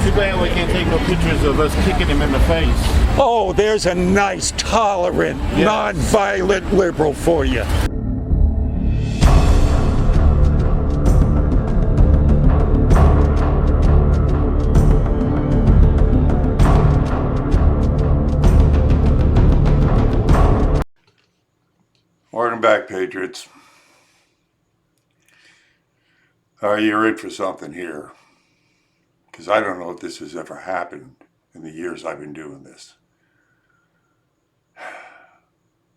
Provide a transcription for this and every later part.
Too bad we can't take no pictures of us kicking him in the face. Oh, there's a nice, tolerant, non-violent liberal for you. Welcome back, Patriots. You're in for something here. Because I don't know if this has ever happened in the years I've been doing this.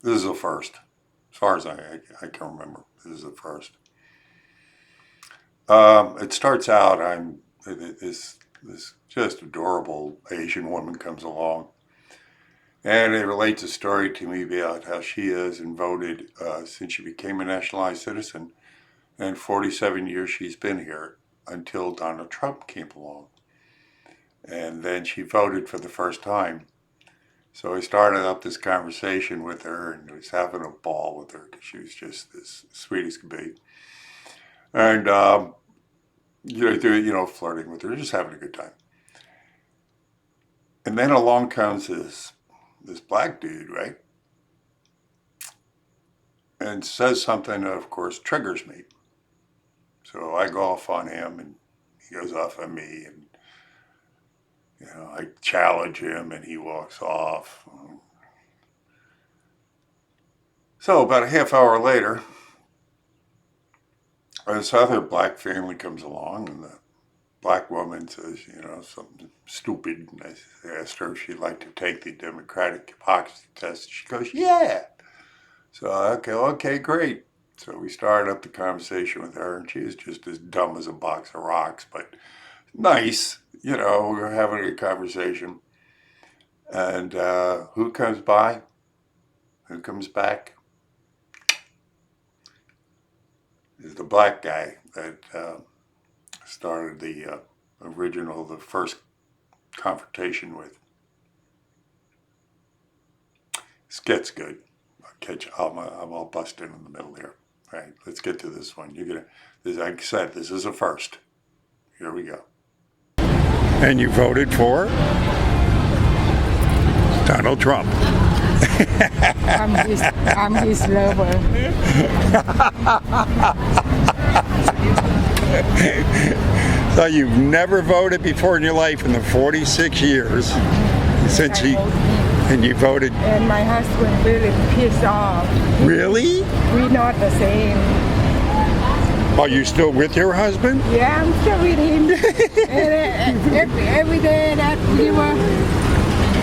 This is the first. As far as I can remember, this is the first. It starts out, this just adorable Asian woman comes along. And it relates a story to me about how she is and voted since she became a nationalized citizen. And 47 years she's been here until Donald Trump came along. And then she voted for the first time. So I started up this conversation with her and was having a ball with her because she was just as sweet as could be. And, flirting with her, just having a good time. And then along comes this black dude, right? And says something that, of course, triggers me. So I go off on him and he goes off on me, and I challenge him and he walks off. So about a half hour later, this other black family comes along, and the black woman says, something stupid. And I asked her if she'd like to take the Democratic hypocrisy test. She goes, yeah. So, okay, great. So we started up the conversation with her, and she was just as dumb as a box of rocks, but nice. We were having a conversation. And who comes by? Who comes back? Is the black guy that started the first confrontation with. This gets good. I'm all busted in the middle here. All right, let's get to this one. Like I said, this is a first. Here we go. And you voted for Donald Trump. I'm his lover. So you've never voted before in your life in the 46 years since and you voted. And my husband really pissed off. Really? We're not the same. Are you still with your husband? Yeah, I'm still with him. And every day that we were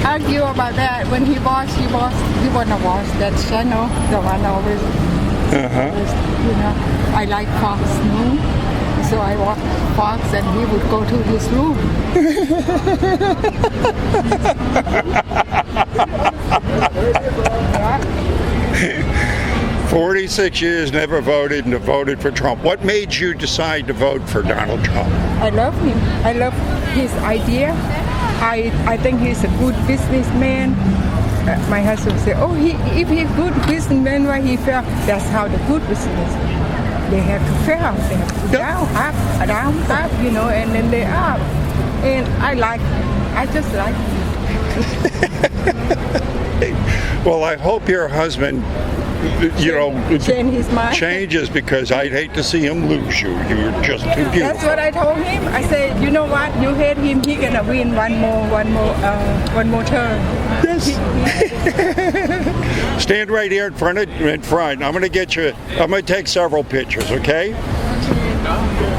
argue about that. When he wanna watch that channel, the one always, I like Fox News. So I watch Fox and he would go to his room. 46 years, never voted, and voted for Trump. What made you decide to vote for Donald Trump? I love him. I love his idea. I think he's a good businessman. My husband said, if he's a good businessman, why he fail? That's how the good business. They have to fail. They have to down, up, and then they up. And I just like him. Well, I hope your husband, change his mind. Changes, because I'd hate to see him lose you. You're just too beautiful. That's what I told him. I said, you know what? You hate him. He gonna win one more term. Yes. Stand right here in front. I'm gonna get you. I'm gonna take several pictures. Okay.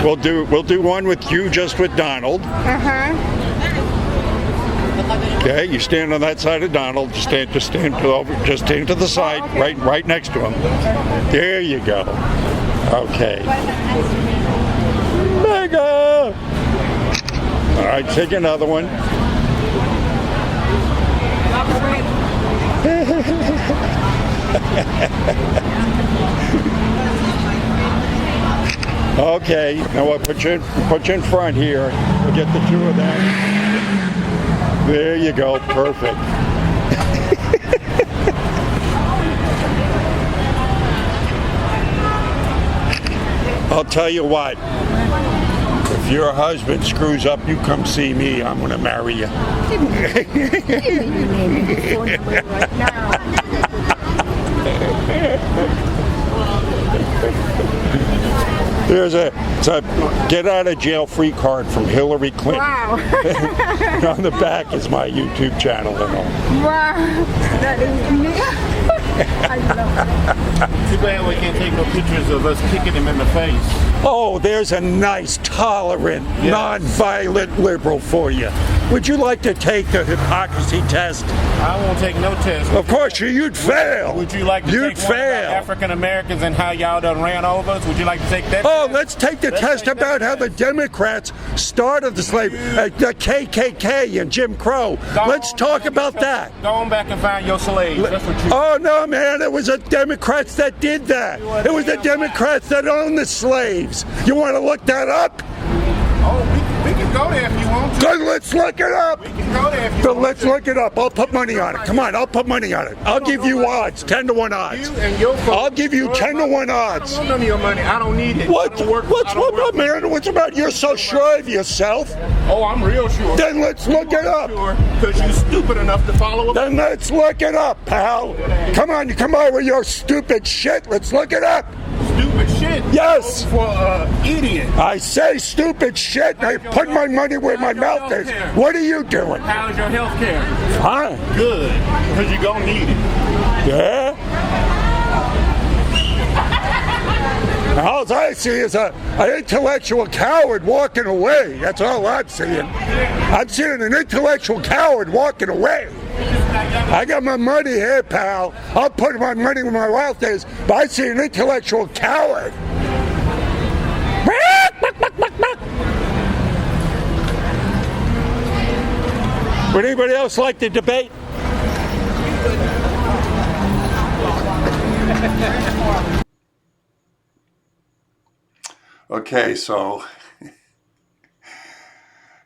We'll do one with you, just with Donald. Okay, you stand on that side of Donald. Just stand to the side, okay. right next to him. There you go. Okay. Mega. All right, take another one. Okay, now I'll put you in front here. We'll get the two of them. There you go, perfect. I'll tell you what, if your husband screws up, you come see me. I'm going to marry you. Give me your name and phone number right now. It's a get out of jail free card from Hillary Clinton. Wow. On the back is my YouTube channel and all. Wow. That is me. I love it. Too bad we can't take no pictures of us kicking him in the face. Oh, there's a nice, tolerant, non-violent liberal for you. Would you like to take the hypocrisy test? I won't take no test. Of course, you'd fail. Would you like to You'd take one fail. about African Americans and how y'all done ran over us? Would you like to take that? Oh, test? let's take the test take about that how the Democrats started the slave, the KKK and Jim Crow. Let's talk about that. Go on back and find your slaves. That's what you. Oh no, man! It was the Democrats that did that. It was the Democrats that owned the slaves. You want to look that up? Oh, we can go there if you want to. Then let's look it up. We can go there if you Then want let's to. look it up. I'll put money on it. Come on, I'll put money on it. I'll give you odds, 10-1 odds. You and your folks. I'll give you 10-1 I odds. don't want none of your money. I don't need it. What? I don't work, What's I don't what, work. man? What's about? You're so sure of yourself. Oh, I'm real sure. Then let's look it up. Because you stupid enough to follow up. Then let's look it up, pal. Come on, you come on with your stupid shit. Let's look it up. Stupid shit. Yes. For idiot. I say stupid shit, and I put my money where my mouth is. What are you doing? How's your health care? Fine. Good. Because you're going to need it. Yeah? All I see is an intellectual coward walking away. That's all I'm seeing. I'm seeing an intellectual coward walking away. I got my money here, pal. I'll put my money where my mouth is, but I see an intellectual coward. Would anybody else like to debate? Okay, so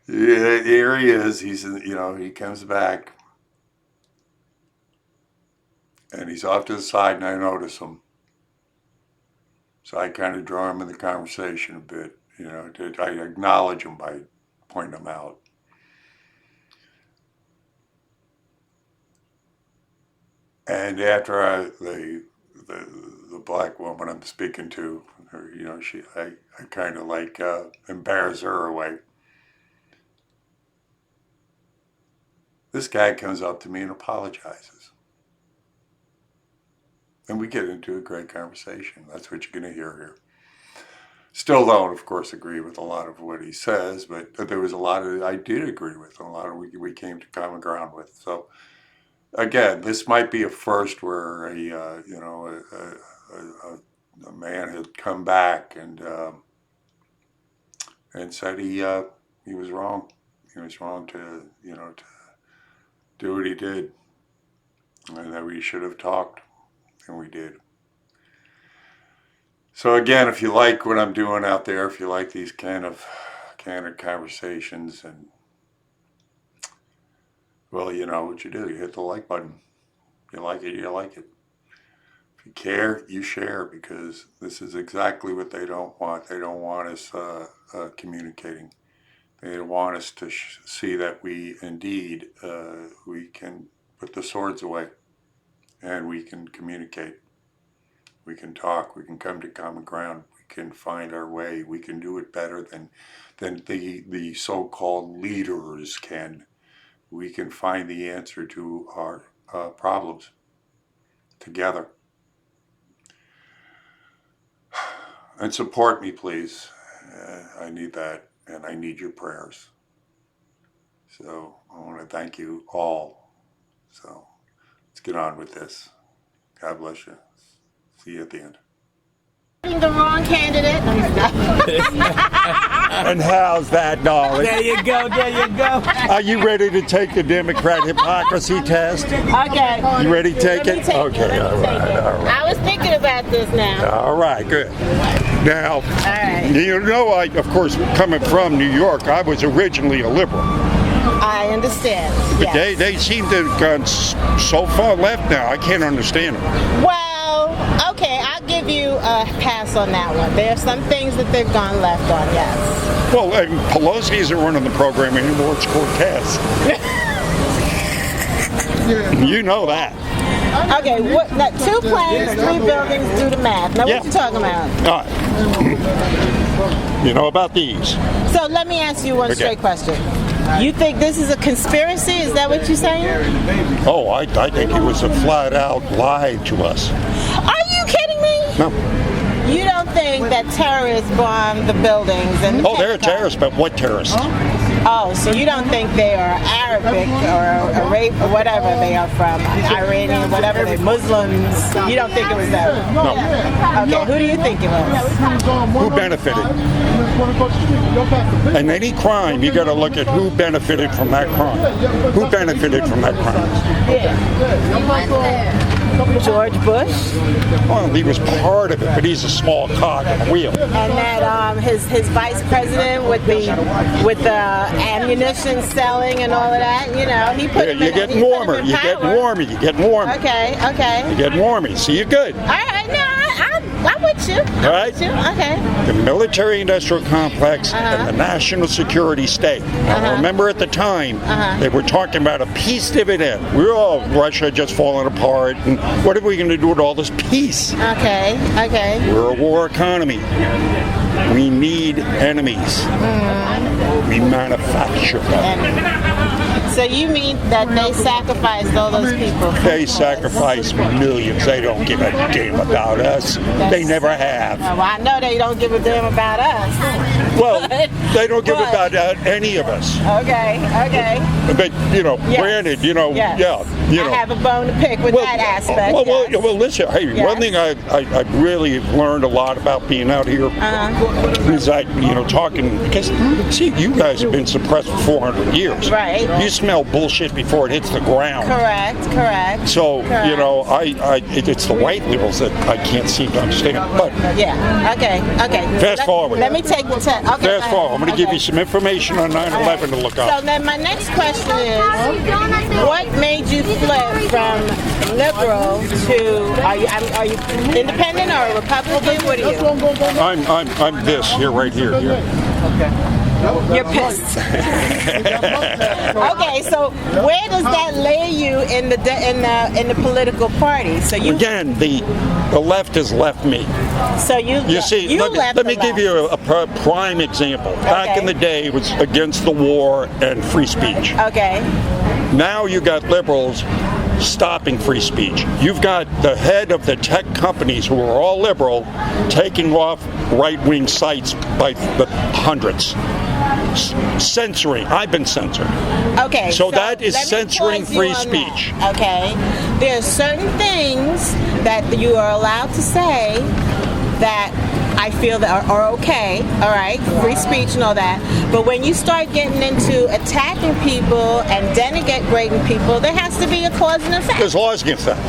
yeah, here he is. He's, he comes back and he's off to the side, and I notice him. So I kind of draw him in the conversation a bit. I acknowledge him by pointing him out. And after the black woman I'm speaking to, her, I kind of like embarrass her away. This guy comes up to me and apologizes. And we get into a great conversation. That's what you're going to hear here. Still don't, of course, agree with a lot of what he says, but there was a lot of I did agree with, and a lot of we came to common ground with. So again, this might be a first where a man had come back and said he was wrong. He was wrong to do what he did, and that we should have talked, and we did. So again, if you like what I'm doing out there, if you like these kind of candid conversations, and well, you know what you do. You hit the like button. You like it, you like it. If you care, you share, because this is exactly what they don't want. They don't want us communicating. They want us to see that we indeed, we can put the swords away and we can communicate. We can talk. We can come to common ground. We can find our way. We can do it better than the so-called leaders can. We can find the answer to our problems together. And support me, please. I need that, and I need your prayers. So I want to thank you all. So let's get on with this. God bless you. See you at the end. The wrong candidate. And how's that, darling? There you go. There you go. Are you ready to take the Democrat hypocrisy test? Okay. You ready to take Let me it? take Okay, all right, all right. I was thinking about this now. All right, good. Now, All right. you know, I, of course, coming from New York, I was originally a liberal. I understand. But Yes. they seem to have gone so far left now, I can't understand them. Well, okay. I I'll give you a pass on that one. There are some things that they've gone left on, yes. Well, Pelosi isn't running the program anymore. It's Cortez. You know that. Okay, what? Now, 2 planes, 3 buildings. Do the math. Now, Yeah. what you talking about? All right. You know about these? So let me ask you one straight question. You think this is a conspiracy? Is that what you're saying? Oh, I think it was a flat-out lie to us. Are you kidding me? No. You don't think that terrorists bombed the buildings and the Oh, they're a Pentagon? terrorist, but what terrorists? Oh, so you don't think they are Arabic or Arab or whatever they are from, Iranian, whatever they Muslims? You don't think it was them? No. Okay, who do you think it was? Who benefited? In any crime, you got to look at who benefited from that crime. Who benefited from that crime? George Bush, Well, he was part of it, but he's a small cog in the wheel. and that his vice president with the ammunition selling and all of that. You know, he put him You're in, getting he put him warmer. in You're getting power. warmer. You're getting warmer. Okay, okay. You're getting warmer. So you're good. All right, no, I'm with you. All right. With you. Okay. The military-industrial complex and the national security state. Now, remember at the time, they were talking about a peace dividend. Russia just falling apart, and what are we going to do with all this peace? Okay, okay. We're a war economy. We need enemies. We manufacture them. So you mean that they sacrificed all those people? They sacrifice millions. They don't give a damn about us. They never have. Well, I know they don't give a damn about us. Well, they don't give But- about any of us. Okay, okay. But, Yes. granted, Yes. I have a bone to pick with that aspect. yes. Well, listen. Hey, Yes. one thing I really learned a lot about being out here is that talking because see, you guys have been suppressed for 400 years. Right. You smell bullshit before it hits the ground. Correct. So Correct. it's the white liberals that I can't seem to understand. But Yeah. Okay. Fast forward. Let me take the test. Okay. fast forward. I'm going to give you some information on 9/11 to look up. So then my next question is, what made you flip from liberal to are you independent or a Republican? What are you? I'm this here, right here. You're pissed. Okay, so where does that lay you in the political party? So you Again, the left has left me. You see, let me give you a prime example. Back in the day, it was against the war and free speech. Okay. Now you got liberals stopping free speech. You've got the head of the tech companies who are all liberal taking off right-wing sites by the hundreds. Censoring. I've been censored. Okay. So that is let me censoring pause you free on speech. that, okay. There are certain things that you are allowed to say that I feel that are okay, all right, free speech and all that. But when you start getting into attacking people and denigrating people, there has to be a cause and effect. There's laws against that.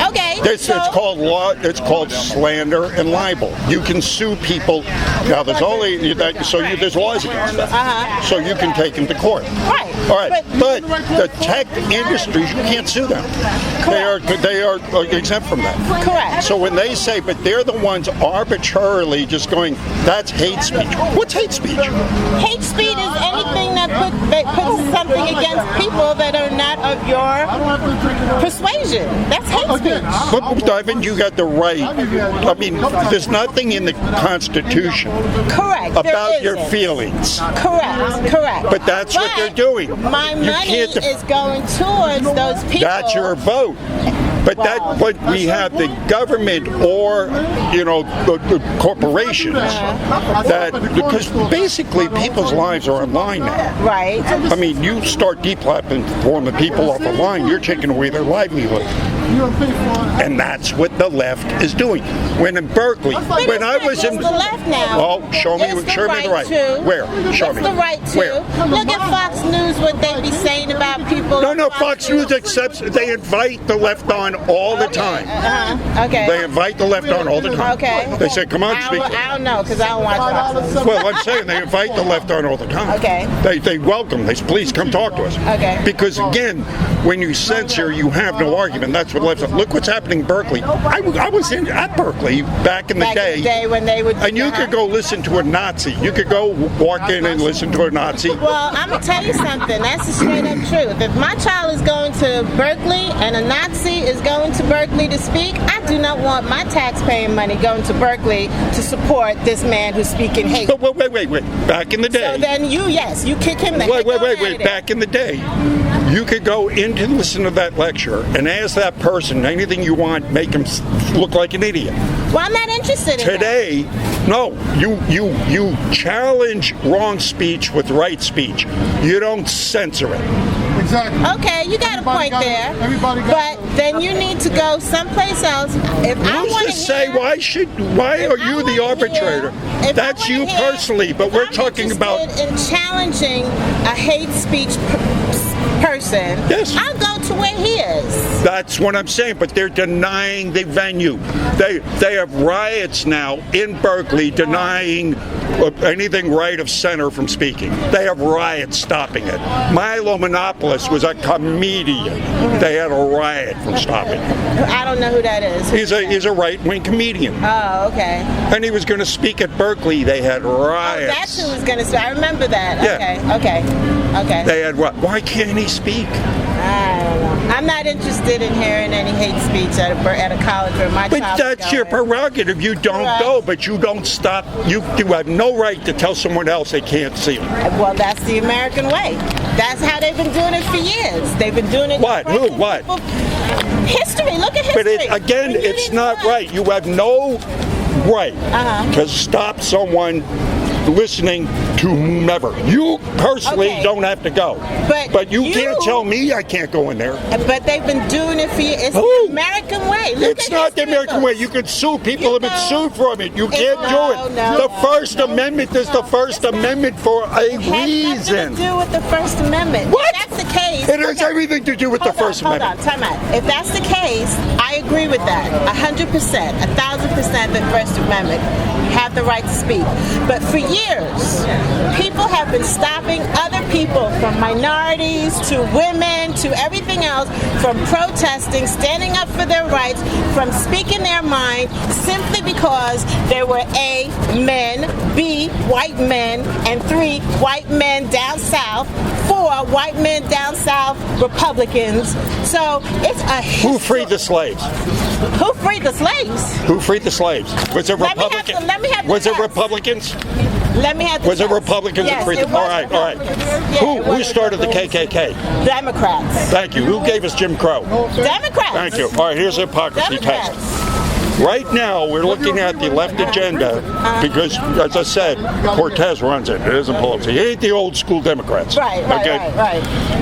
Okay. It's called law. It's called slander and libel. You can sue people. Now there's only that. So there's laws against that. So you can take them to court. Right. All right. But the tech industries, you can't sue them. They are exempt from that. Correct. So when they say, but they're the ones arbitrarily just going, that's hate speech. What's hate speech? Hate speech is anything that puts something against people that are not of your persuasion. That's hate speech. But haven't you got the right? I mean, there's nothing in the Constitution Correct. about your feelings. Correct. But that's what they're doing. My You money can't is going towards those people. That's your vote. But we have the government or the corporations that because basically people's lives are online now. Right. I mean, you start deplatforming the people off the line, you're taking away their livelihood. And that's what the left is doing. When in Berkeley, when I was in the left now. Oh, show me the right. Where? Show me. It's the right to. Where? Look at Fox News, what they be saying about people. No, No, Fox News accepts. They invite the left on all the time. Okay. They invite the left on all the time. Okay. They say, "Come on, speak." I don't know because I don't watch Fox News. Well, I'm saying they invite the left on all the time. Okay. They welcome. They say, "Please come talk to us." Okay. Because again, when you censor, you have no argument. That's what left. Look what's happening in Berkeley. I was at Berkeley back in the Back in the day when they would. and you could go listen to a Nazi. You could go walk in and listen to a Nazi. Well, I'm gonna tell you something. That's the straight up truth. If my child is going to Berkeley and a Nazi is going to Berkeley to speak, I do not want my tax-paying money going to Berkeley to support this man who's speaking hate. But wait. Back in the day. So then you kick him the heck Wait. out of there. Back in the day, you could go in to listen to that lecture and ask that person anything you want, make him look like an idiot. Well, I'm not interested in Today, no, you challenge wrong speech with right speech. You don't censor it. Exactly. that. Okay, you got a point there. But then you need to go someplace else. If I Who's want to say why are you the arbitrator? That's you personally, but we're talking about in challenging a hate speech person. Yes. I'll go to where he is. That's what I'm saying, but they're denying the venue. They have riots now in Berkeley denying anything right of center from speaking. They have riots stopping it. Milo Yiannopoulos was a comedian. They had a riot from stopping it. I don't know who that is. He's a right-wing comedian. Oh, okay. And he was going to speak at Berkeley. They had riots. Oh, that's who was going to speak. I remember that. Yeah. Okay. They had what? Why can't he speak? I don't know. I'm not interested in hearing any hate speech at a college where my But child that's is your going. prerogative. You don't Right. go, but you don't stop. You have no right to tell someone else they can't see them. Well, that's the American way. That's how they've been doing it for years. They've been doing it. What? Who? What? History. Look at history. But again, When you it's didn't not want- right. You have no right to stop someone listening to whomever. You personally Okay. don't have to go. But you you- can't tell me I can't go in there. But they've been doing it for years. It's Who? the American way. Look It's at not the history American way. books. You can sue. People have been No. sued from it. You can't do it. No. The First Amendment is the First Amendment for a It has reason. nothing to do with the First Amendment. What? If that's the case. It has everything to do with the First Amendment. Hold on, time out. If that's the case, I agree with that. 100%, 1,000% the First Amendment have the right to speak. But for years, people have been stopping other people, from minorities to women to everything else, from protesting, standing up for their rights, from speaking their mind, simply because there were A, men, B, white men, and 3, white men down south, 4, white men down south, Republicans. So it's a Who freed the slaves? Who freed the slaves? Who freed the slaves? Was it Let me have Republicans? the- let me have the Was it facts. Republicans? Let me have the Was it facts. Republicans Yes, that freed it them? was All right. Republicans. Yeah, Who it was started the KKK? Democrats. Thank you. Who gave us Jim Crow? Democrats. Thank you. All right, here's the hypocrisy test. Democrats. Right now, we're looking at the left agenda because, as I said, Cortez runs it. It isn't policy. He ain't the old school Democrats. Right.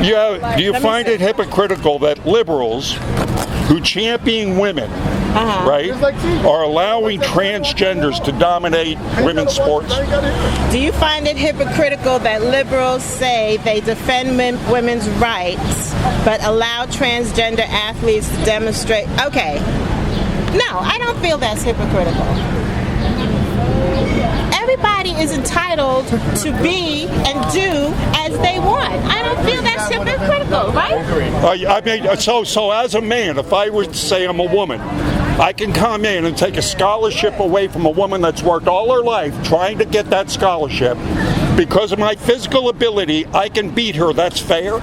Do you Let me find see. it hypocritical that liberals who champion women, right, are allowing transgenders to dominate women's sports? Do you find it hypocritical that liberals say they defend women's rights but allow transgender athletes to demonstrate? Okay. No, I don't feel that's hypocritical. Everybody is entitled to be and do as they want. I don't feel that's hypocritical, right? I mean, so as a man, if I was to say I'm a woman, I can come in and take a scholarship away from a woman that's worked all her life trying to get that scholarship. Because of my physical ability, I can beat her. That's fair?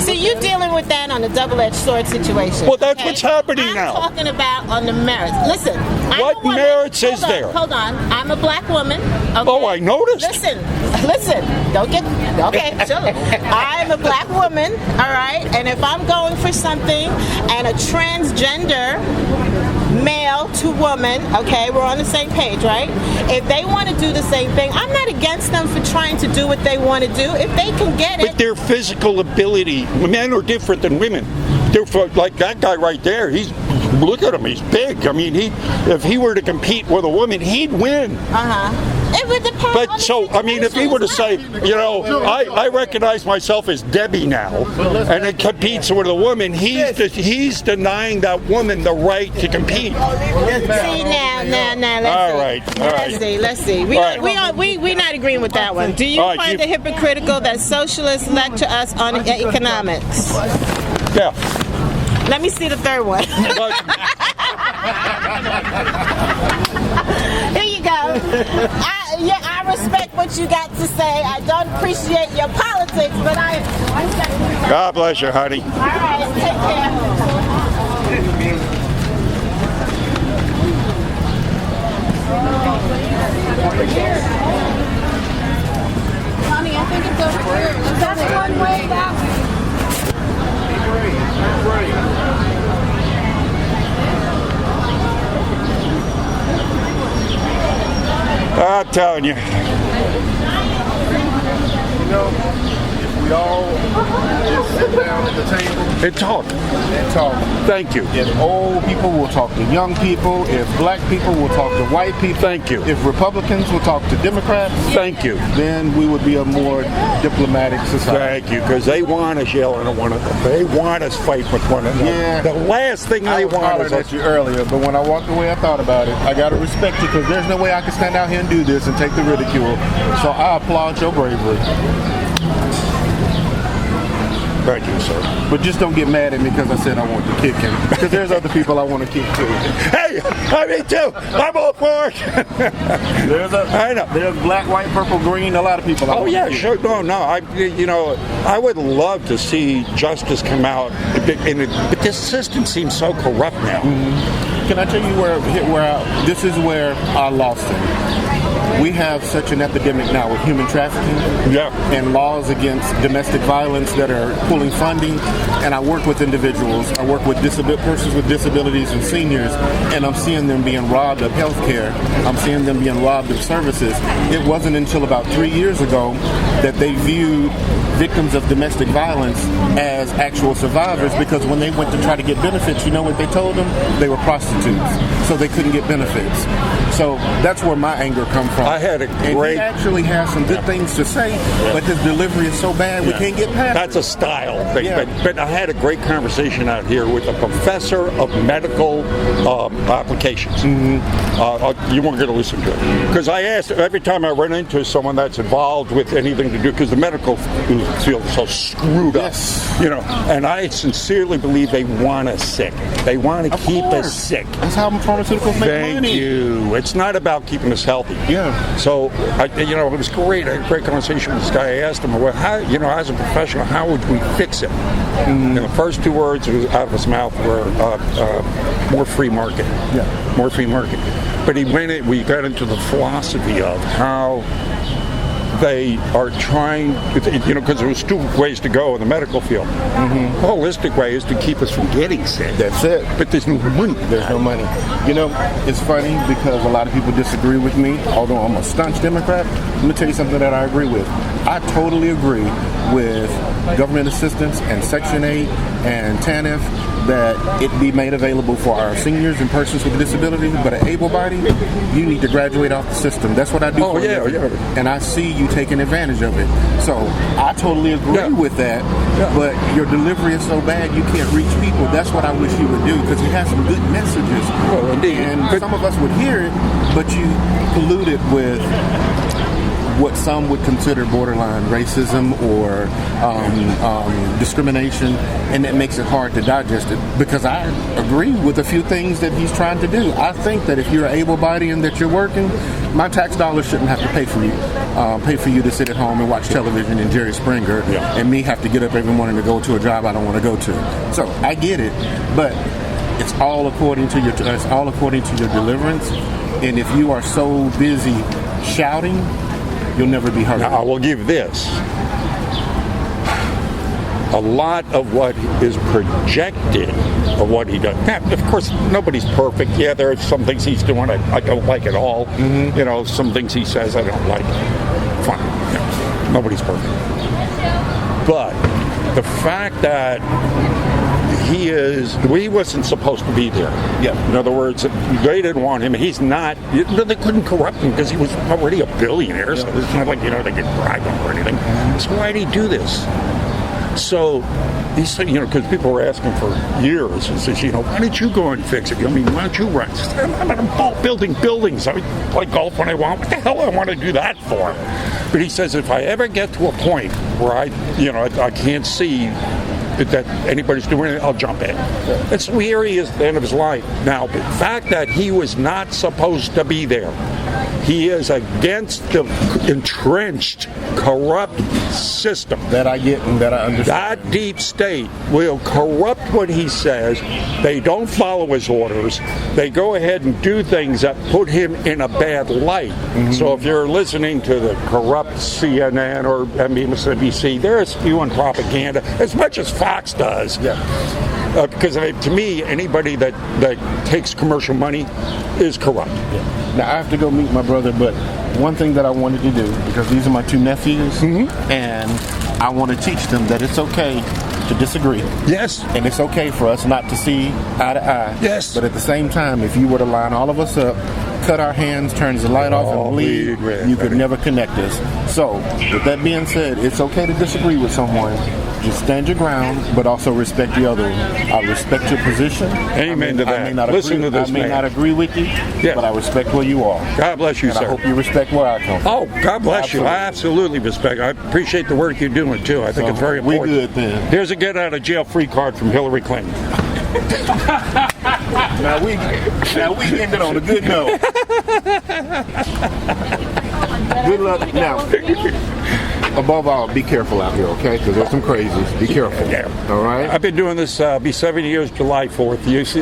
So you're dealing with that on a double-edged sword situation. Well, that's what's happening I'm now. talking about on the merits. Listen. I'm What a woman. merits is Hold on, there? Hold on. I'm a black woman. Okay? Oh, I noticed. Listen. Don't get... Okay, chill. I'm a black woman, all right? And if I'm going for something and a transgender male to woman, okay, we're on the same page, right? If they want to do the same thing, I'm not against them for trying to do what they want to do. If they can get it. But their physical ability, men are different than women. Like that guy right there, look at him, he's big. I mean, if he were to compete with a woman, he'd win. It would depend. But so, I mean, if he were to say, you know, I recognize myself as Debbie now, and it competes with a woman, he's denying that woman the right to compete. See now, let's see. We're not agreeing with that one. Do you find it hypocritical that socialists lecture us on economics? Yeah. Let me see the third one. Here you go. I respect what you got to say. I don't appreciate your politics, but God bless you, honey. All right, take care. Honey, I think it's over here. That's one way that way. I'm telling you. You know, if we all just sit down at the table and talk. Thank you. If old people will talk to young people, if black people will talk to white people. Thank you. If Republicans will talk to Democrats. Thank you. Then we would be a more diplomatic society. Thank you, because they want us yelling at one another. They want us fight with one another. Yeah. The last thing they want is at you earlier, but when I walked away, I thought about it. I got to respect you because there's no way I can stand out here and do this and take the ridicule. So I applaud your bravery. Thank you, sir. But just don't get mad at me because I said I want to kick him. Because there's other people I want to kick too. Hey, me too. I'm all for it. I know. There's black, white, purple, green. A lot of people. Sure. No. I would love to see justice come out, but this system seems so corrupt now. Mm-hmm. Can I tell you this is where I lost him. We have such an epidemic now with human trafficking and laws against domestic violence that are pulling funding. And I work with individuals. I work with persons with disabilities and seniors, and I'm seeing them being robbed of health care. I'm seeing them being robbed of services. It wasn't until about 3 years ago that they viewed victims of domestic violence as actual survivors, because when they went to try to get benefits, you know what they told them? They were prostitutes, so they couldn't get benefits. So that's where my anger comes from. I had a great... And he actually has some good things to say, but his delivery is so bad we can't get past That's a style thing. But I had a great conversation out here with a professor of medical applications. Mm-hmm. You weren't going to listen to it. Because I asked, every time I run into someone that's involved with anything to do, because the medical field is so screwed up, and I sincerely believe they want us sick. They want to keep us sick. That's how pharmaceuticals make money. Thank you. It's not about keeping us healthy. Yeah. So, it was great. I had a great conversation with this guy. I asked him, well, how, as a professional, how would we fix it? And the first two words out of his mouth were more free market. Yeah. More free market. But we got into the philosophy of how they are trying, because there's two ways to go in the medical field. Mm-hmm. The holistic way is to keep us from getting sick. That's it. But there's no money. There's no money. It's funny because a lot of people disagree with me, although I'm a staunch Democrat. Let me tell you something that I agree with. I totally agree with government assistance and Section 8 and TANF, that it be made available for our seniors and persons with disabilities, but an able-bodied, you need to graduate off the system. That's what I do for you. And I see you taking advantage of it. So I totally agree with that, but your delivery is so bad you can't reach people. That's what I wish you would do, because you have some good messages. Well, indeed. And some of us would hear it, but you pollute it with what some would consider borderline racism or discrimination, and that makes it hard to digest it, because I agree with a few things that he's trying to do. I think that if you're able-bodied and that you're working, my tax dollars shouldn't have to pay for you to sit at home and watch television and Jerry Springer, and me have to get up every morning to go to a job I don't want to go to. So I get it, but it's all according to your deliverance. And if you are so busy shouting, you'll never be heard. Now, I will give this. A lot of what is projected of what he does. Now, of course, nobody's perfect. Yeah, there are some things he's doing I don't like at all. Mm-hmm. Some things he says I don't like. Fine. Nobody's perfect. But the fact that he wasn't supposed to be there. Yeah. In other words, they didn't want him. He's not. They couldn't corrupt him because he was already a billionaire. So it's not like they could bribe him or anything. So why did he do this? So he said, because people were asking for years, he says, why don't you go and fix it? I mean, why don't you run? He says, I'm not building buildings. I play golf when I want. What the hell do I want to do that for? But he says, if I ever get to a point where I can't see that anybody's doing it, I'll jump in. And so here he is at the end of his life. Now, the fact that he was not supposed to be there, he is against the entrenched, corrupt system. That I get and that I understand. That deep state will corrupt what he says. They don't follow his orders. They go ahead and do things that put him in a bad light. Mm-hmm. So if you're listening to the corrupt CNN or MSNBC, they're spewing propaganda as much as Fox does. Yeah. Because to me, anybody that takes commercial money is corrupt. Yeah. Now I have to go meet my brother, but one thing that I wanted to do, because these are my two nephews, and I want to teach them that it's okay to disagree. Yes. And it's okay for us not to see eye to eye. Yes. But at the same time, if you were to line all of us up, cut our hands, turns the light off, and leave, you could never connect us. So, with that being said, it's okay to disagree with someone. Just stand your ground, but also respect the other one. I respect your position. Amen to that. I may not Listen agree, to this I may man. not agree with you, but I respect where you are. God bless you, and sir. I hope you respect where I come from. Oh, God bless you. I absolutely respect. I appreciate the work you're doing, too. I think it's very important. We good, then. Here's a get-out-of-jail-free card from Hillary Clinton. Now we ended on a good note. Good luck. Now, above all, be careful out here, okay? Because there's some crazies. Be careful. Yeah. All right? I've been doing this, be 70 years July 4th. You see,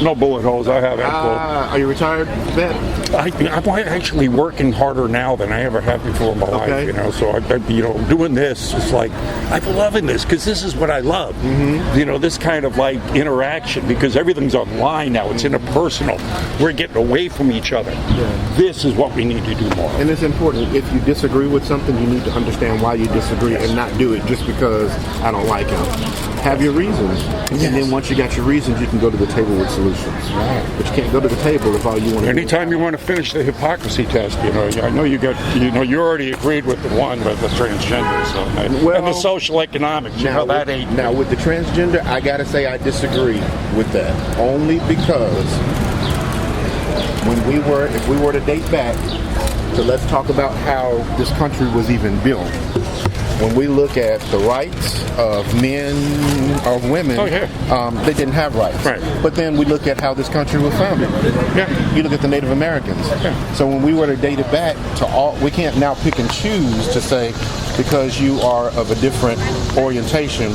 no bullet holes. I have Are you retired, vet? I'm actually working harder now than I ever have before in my life, So I doing this is like, I'm loving this because this is what I love. Mm-hmm. This kind of like interaction because everything's online now. It's interpersonal. We're getting away from each other. Yeah. This is what we need to do more. And it's important. If you disagree with something, you need to understand why you disagree and not do it just because I don't like him. Have your reasons. Yes. And then once you got your reasons, you can go to the table with solutions. Right. But you can't go to the table if all you want to do. Anytime you want to finish the hypocrisy test, I know you already agreed with the one with the transgender, and the social economics. That ain't. Now with the transgender, I gotta say I disagree with that. Only because if we were to date back, so let's talk about how this country was even built. When we look at the rights of men, of women, they didn't have rights. Right. But then we look at how this country was founded. Yeah. You look at the Native Americans. Yeah. So when we were to date it back to all, we can't now pick and choose to say, because you are of a different orientation,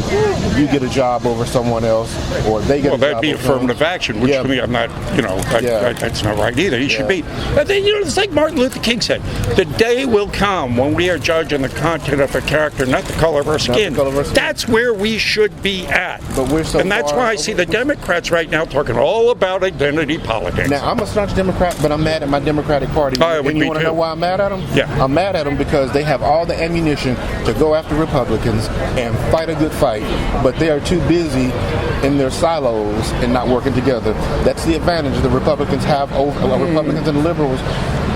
you get a job over someone else, or they get a job over someone else. Well, that'd be affirmative action, which to me, I'm not, that's not right either. You should be. But then, it's like Martin Luther King said, the day will come when we are judging the content of a character, not the color of our skin. That's where we should be at. But we're so and that's why I see the Democrats right now talking all about identity politics. Now, I'm a staunch Democrat, but I'm mad at my Democratic Party. And you want to know why I'm mad at them? Yeah. I'm mad at them because they have all the ammunition to go after Republicans and fight a good fight, but they are too busy in their silos and not working together. That's the advantage the Republicans have over Republicans and liberals.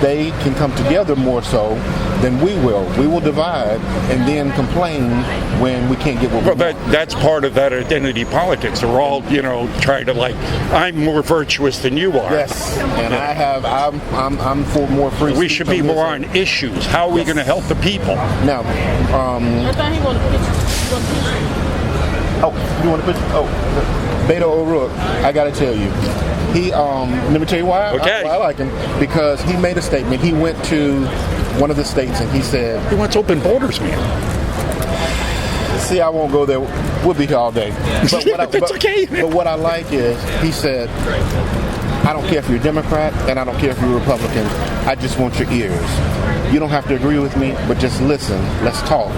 They can come together more so than we will. We will divide and then complain when we can't get what we want. That's part of that identity politics. They're all, trying to I'm more virtuous than you are. Yes, and I'm for more free speech. We should be more on issues. How are we going to help the people? Now, you want to put? Beto O'Rourke, I got to tell you. Let me tell you why I like him. Because he made a statement. He went to one of the states and he said... He wants open borders, man. See, I won't go there. We'll be here all day. But okay. But what I like is, he said, I don't care if you're a Democrat and I don't care if you're a Republican. I just want your ears. You don't have to agree with me, but just listen. Let's talk.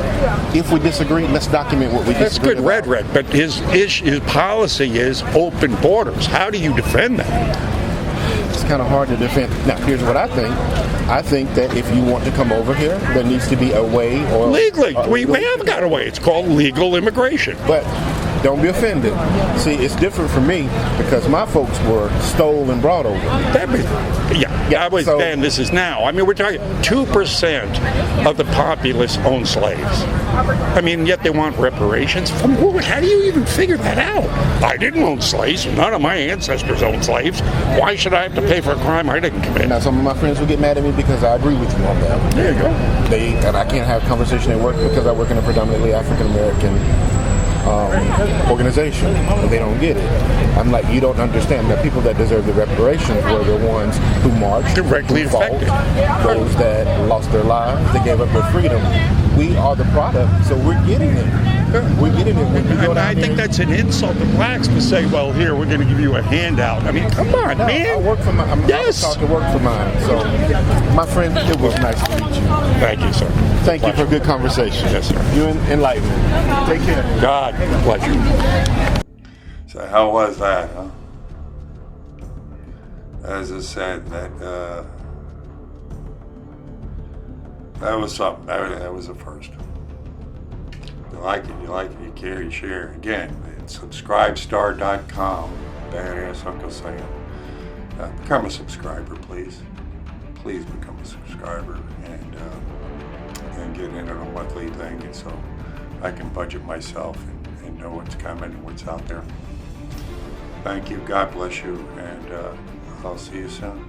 If we disagree, let's document what we disagree. That's good rhetoric, but his policy is open borders. How do you defend that? It's kind of hard to defend. Now, here's what I think. I think that if you want to come over here, there needs to be a way. Or legally. We have got a way. It's called legal immigration. But Don't be offended. See, it's different for me because my folks were stole and brought over. That was then, this is now. I mean, we're talking 2% of the populace own slaves. I mean, yet they want reparations. From who? How do you even figure that out? I didn't own slaves. None of my ancestors owned slaves. Why should I have to pay for a crime I didn't commit? Now, some of my friends will get mad at me because I agree with you on that. There you go. And I can't have conversation at work because I work in a predominantly African American organization. They don't get it. I'm like, you don't understand. The people that deserve the reparations were the ones who marched, directly who fought, affected, those that lost their lives, they gave up their freedom. We are the product, so we're getting it. We're getting it. When you go down I think that's an insult to blacks to say, well, here, we're going to give you a handout. I mean, come on, man. I work for mine. I was taught to work for mine. So, my friend, it was nice to meet you. Thank you, sir. Thank you for a good conversation. Yes, sir. You enlightened me. Take care. God bless you. So how was that, huh? As I said, that was something. That was a first. You like it, you care, you share. Again, it's subscribestar.com. Badass Uncle Sam. Become a subscriber, please. Please become a subscriber and get in on a monthly thing, and so I can budget myself and know what's coming and what's out there. Thank you. God bless you, and I'll see you soon.